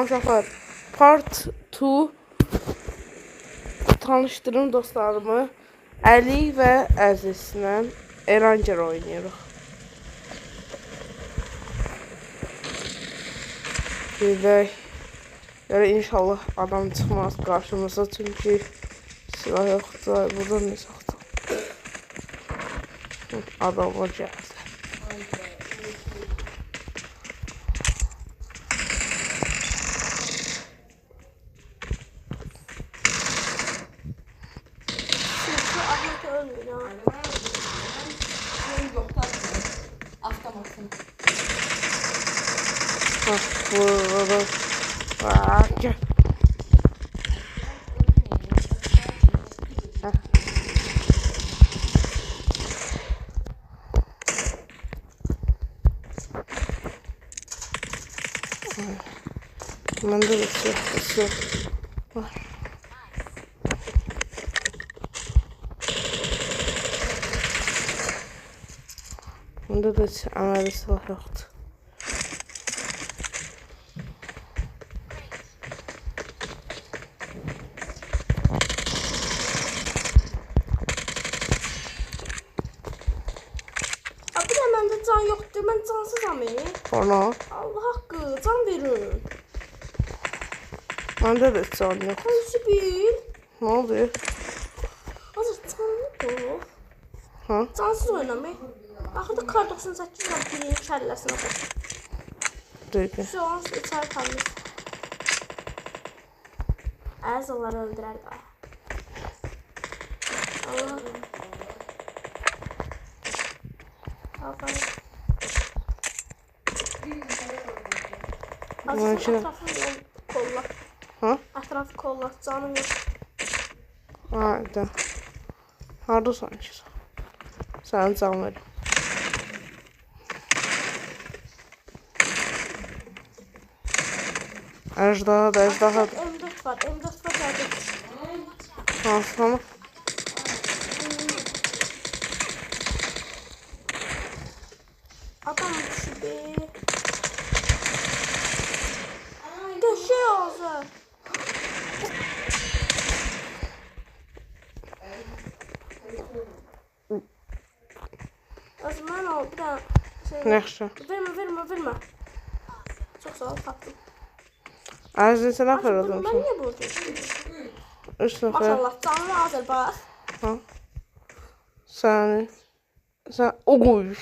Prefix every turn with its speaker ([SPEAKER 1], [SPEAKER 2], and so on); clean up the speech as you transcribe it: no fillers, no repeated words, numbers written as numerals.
[SPEAKER 1] Uşaqlar, part 2 tanışdırım dostlarımı Əli və Əzizlə Eranger oynayırıq. Gedək. Yəni inşallah adam çıxmaz qarşımıza, çünki silah yoxdur. Burada ne saxdır? Adamlar gəldi. Burada gel. Bende de silah var. Bunda da əməli silah yoxdur.
[SPEAKER 2] Məndə can yoxdur, mən cansızam.
[SPEAKER 1] Ana.
[SPEAKER 2] Allah haqqı, can verin.
[SPEAKER 1] Məndə də can yox.
[SPEAKER 2] Sibil.
[SPEAKER 1] Ne oldu?
[SPEAKER 2] Azır canlı.
[SPEAKER 1] Ha?
[SPEAKER 2] Cansız oynamayı. Axırda kar 98 var, birinin kəlləsinə qoy.
[SPEAKER 1] Dəqiqə.
[SPEAKER 2] Şu an içəri kalmış. Əz onları öldürər daha. Allah. Aferin. Azıcık etrafını kolla.
[SPEAKER 1] Ha?
[SPEAKER 2] Etrafı kolla, canım yok.
[SPEAKER 1] Hayda. Harda sanki? Sana can verim. Ejdaha da ejdaha da.
[SPEAKER 2] M4 var, M4 var geldi.
[SPEAKER 1] Tamam.
[SPEAKER 2] Adam düşürdü. Döşey ağzı. O zaman o bir daha şey.
[SPEAKER 1] Yaxşı.
[SPEAKER 2] Verme. Çok sağ ol, tatlım.
[SPEAKER 1] Əzizin sən
[SPEAKER 2] Ben
[SPEAKER 1] axırladın.
[SPEAKER 2] niye burada?
[SPEAKER 1] Üç nəfər.
[SPEAKER 2] Maşallah canlı hazır bak.
[SPEAKER 1] Ha? Sən. Oy.